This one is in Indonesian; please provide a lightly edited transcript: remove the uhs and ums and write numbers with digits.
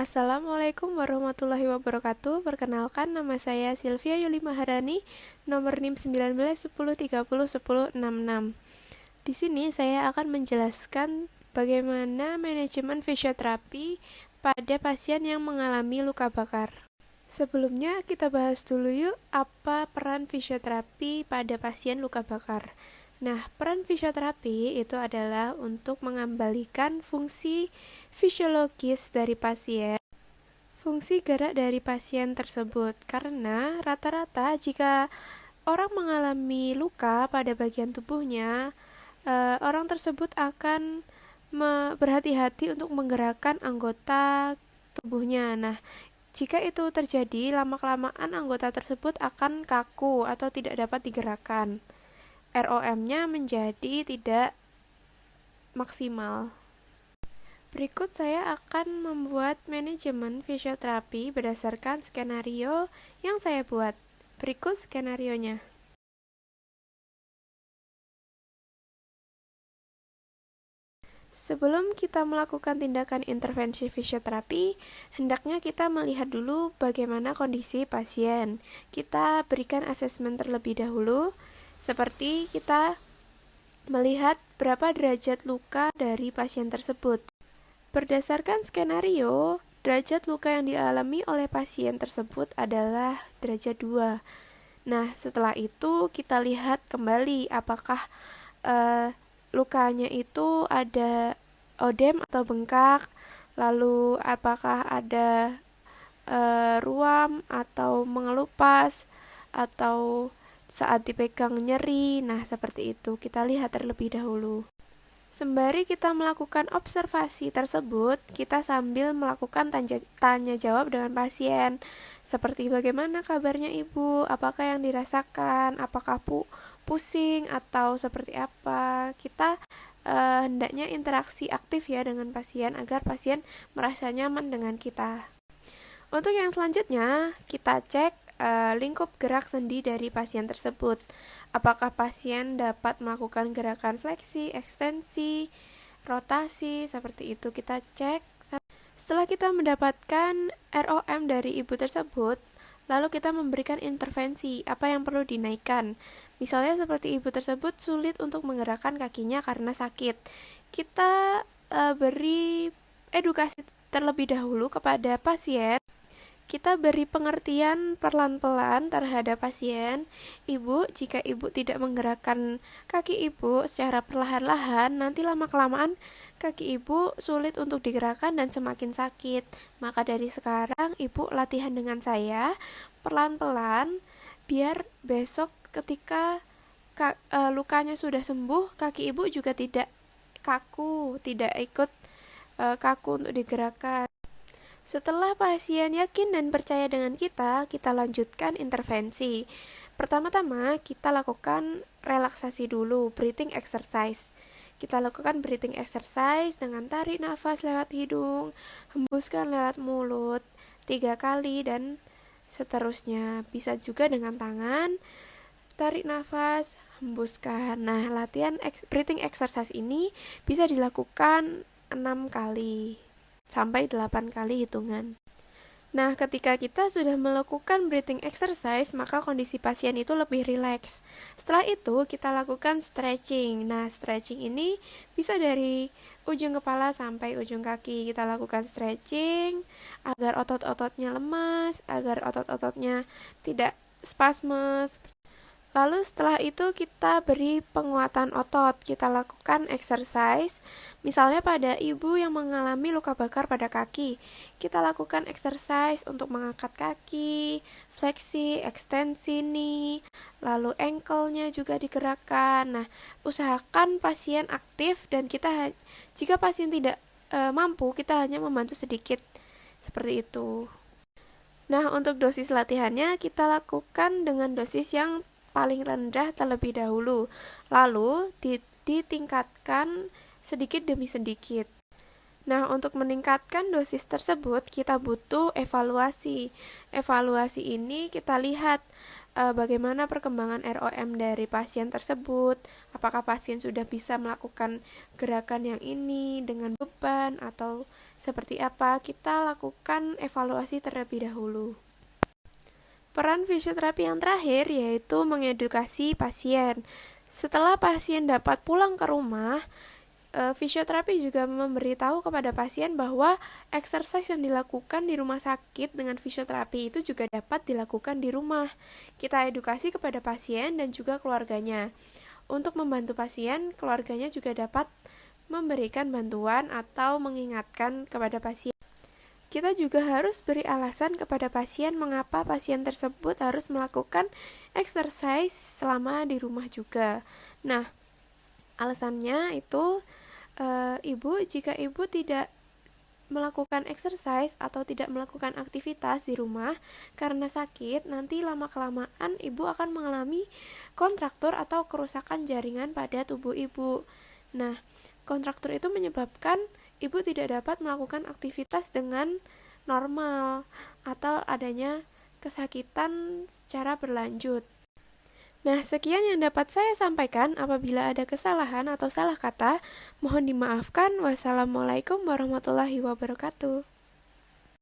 Assalamualaikum warahmatullahi wabarakatuh. Perkenalkan, nama saya Sylvia Yuli Maharani, nomor NIM 19 10 30 10 66. Di sini saya akan menjelaskan bagaimana manajemen fisioterapi pada pasien yang mengalami luka bakar. Sebelumnya kita bahas dulu yuk apa peran fisioterapi pada pasien luka bakar. Nah, peran fisioterapi itu adalah untuk mengembalikan fungsi fisiologis dari pasien, fungsi gerak dari pasien tersebut, karena rata-rata jika orang mengalami luka pada bagian tubuhnya, orang tersebut akan berhati-hati untuk menggerakkan anggota tubuhnya. Nah, jika itu terjadi, lama-kelamaan anggota tersebut akan kaku atau tidak dapat digerakkan. ROM-nya menjadi tidak maksimal. Berikut saya akan membuat manajemen fisioterapi berdasarkan skenario yang saya buat. Berikut skenarionya. Sebelum kita melakukan tindakan intervensi fisioterapi, hendaknya kita melihat dulu bagaimana kondisi pasien. Kita berikan asesmen terlebih dahulu, seperti kita melihat berapa derajat luka dari pasien tersebut. Berdasarkan skenario, derajat luka yang dialami oleh pasien tersebut adalah derajat 2. Nah, setelah itu kita lihat kembali apakah lukanya itu ada odem atau bengkak, lalu apakah ada ruam atau mengelupas, atau saat dipegang nyeri. Nah, seperti itu kita lihat terlebih dahulu. Sembari kita melakukan observasi tersebut, kita sambil melakukan tanya jawab dengan pasien. Seperti bagaimana kabarnya ibu, apakah yang dirasakan, apakah pusing atau seperti apa. Kita hendaknya interaksi aktif ya dengan pasien agar pasien merasa nyaman dengan kita. Untuk yang selanjutnya, kita cek lingkup gerak sendi dari pasien tersebut. Apakah pasien dapat melakukan gerakan fleksi, ekstensi, rotasi, seperti itu kita cek. Setelah kita mendapatkan ROM dari ibu tersebut, lalu kita memberikan intervensi apa yang perlu dinaikkan. Misalnya seperti ibu tersebut sulit untuk menggerakkan kakinya karena sakit. Kita beri edukasi terlebih dahulu kepada pasien. Kita beri pengertian pelan-pelan terhadap pasien. Ibu, jika ibu tidak menggerakkan kaki ibu secara perlahan-lahan, nanti lama-kelamaan kaki ibu sulit untuk digerakkan dan semakin sakit. Maka dari sekarang ibu latihan dengan saya pelan-pelan, biar besok ketika lukanya sudah sembuh, kaki ibu juga tidak kaku, tidak ikut kaku untuk digerakkan. Setelah pasien yakin dan percaya dengan kita lanjutkan intervensi. Pertama-tama, kita lakukan relaksasi dulu, breathing exercise. Kita lakukan breathing exercise dengan tarik nafas lewat hidung, hembuskan lewat mulut 3 kali, dan seterusnya. Bisa juga dengan tangan, tarik nafas, hembuskan. Nah, latihan breathing exercise ini bisa dilakukan 6 kali sampai 8 kali hitungan. Nah, ketika kita sudah melakukan breathing exercise, maka kondisi pasien itu lebih rileks. Setelah itu, kita lakukan stretching. Nah, stretching ini bisa dari ujung kepala sampai ujung kaki. Kita lakukan stretching agar otot-ototnya lemas, agar otot-ototnya tidak spasme. Lalu setelah itu kita beri penguatan otot, kita lakukan exercise. Misalnya pada ibu yang mengalami luka bakar pada kaki, kita lakukan exercise untuk mengangkat kaki, fleksi, ekstensi knee, lalu ankle-nya juga digerakkan. Nah, usahakan pasien aktif dan jika pasien tidak mampu, kita hanya membantu sedikit, seperti itu. Nah, untuk dosis latihannya kita lakukan dengan dosis yang paling rendah terlebih dahulu, lalu ditingkatkan sedikit demi sedikit. Nah, untuk meningkatkan dosis tersebut kita butuh evaluasi. Evaluasi ini kita lihat bagaimana perkembangan ROM dari pasien tersebut, apakah pasien sudah bisa melakukan gerakan yang ini dengan beban atau seperti apa, kita lakukan evaluasi terlebih dahulu. Peran fisioterapi yang terakhir yaitu mengedukasi pasien. Setelah pasien dapat pulang ke rumah, fisioterapi juga memberitahu kepada pasien bahwa exercise yang dilakukan di rumah sakit dengan fisioterapi itu juga dapat dilakukan di rumah. Kita edukasi kepada pasien dan juga keluarganya. Untuk membantu pasien, keluarganya juga dapat memberikan bantuan atau mengingatkan kepada pasien. Kita juga harus beri alasan kepada pasien mengapa pasien tersebut harus melakukan exercise selama di rumah juga. Nah, alasannya itu jika ibu tidak melakukan exercise atau tidak melakukan aktivitas di rumah karena sakit, nanti lama-kelamaan ibu akan mengalami kontraktur atau kerusakan jaringan pada tubuh ibu. Nah, kontraktur itu menyebabkan ibu tidak dapat melakukan aktivitas dengan normal atau adanya kesakitan secara berlanjut. Nah, sekian yang dapat saya sampaikan. Apabila ada kesalahan atau salah kata, mohon dimaafkan. Wassalamualaikum warahmatullahi wabarakatuh.